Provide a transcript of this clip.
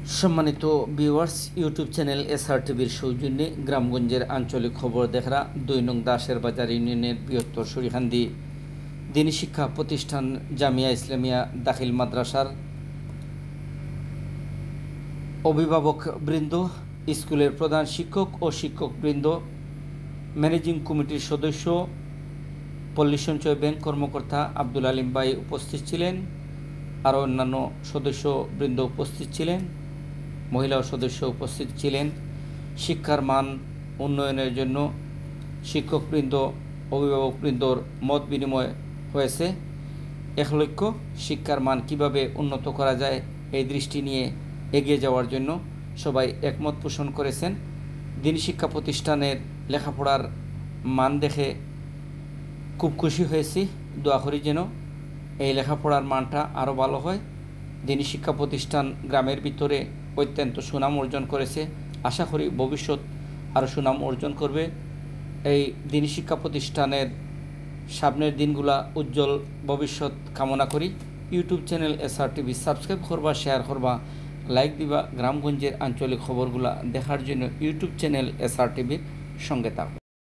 সম্মানিত viewers, YouTube channel SR টিভির সৌজন্যে গ্রামগঞ্জের আঞ্চলিক খবর দেখরা ২ নং দাসের বাজার ইউনিয়নের বৃহত্তর সরিহান্দি দিনী শিক্ষা প্রতিষ্ঠান জামিয়া ইসলামিয়া দাখিল মাদ্রাসার অভিভাবক বৃন্দ, স্কুলের প্রধান শিক্ষক ও শিক্ষকবৃন্দ, ম্যানেজিং কমিটির সদস্য, পল্লী সঞ্চয় ব্যাংক কর্মকর্তা আব্দুল আলিম ভাই উপস্থিত ছিলেন। আরও অন্যান্য সদস্যবৃন্দ উপস্থিত ছিলেন, মহিলা সদস্য উপস্থিত ছিলেন। শিক্ষার মান উন্নয়নের জন্য শিক্ষকবৃন্দ, অভিভাবকবৃন্দর মত বিনিময় হয়েছে। এক লক্ষ্য, শিক্ষার মান কিভাবে উন্নত করা যায় এই দৃষ্টি নিয়ে এগিয়ে যাওয়ার জন্য সবাই একমত পোষণ করেছেন। দিনী শিক্ষা প্রতিষ্ঠানের লেখাপড়ার মান দেখে খুব খুশি হয়েছি। দোয়া করি যেন এই লেখাপড়ার মানটা আরও ভালো হয়। দিনী শিক্ষা প্রতিষ্ঠান গ্রামের ভিতরে অত্যন্ত সুনাম অর্জন করেছে। আশা করি ভবিষ্যৎ আরও সুনাম অর্জন করবে। এই দিনী শিক্ষা প্রতিষ্ঠানের সামনের দিনগুলা উজ্জ্বল ভবিষ্যৎ কামনা করি। YouTube channel SR TV subscribe করবা, শেয়ার করবা, লাইক দিবা। গ্রামগঞ্জের আঞ্চলিক খবরগুলা দেখার জন্য ইউটিউব চ্যানেল এসআর টিভির সঙ্গে থাকবে।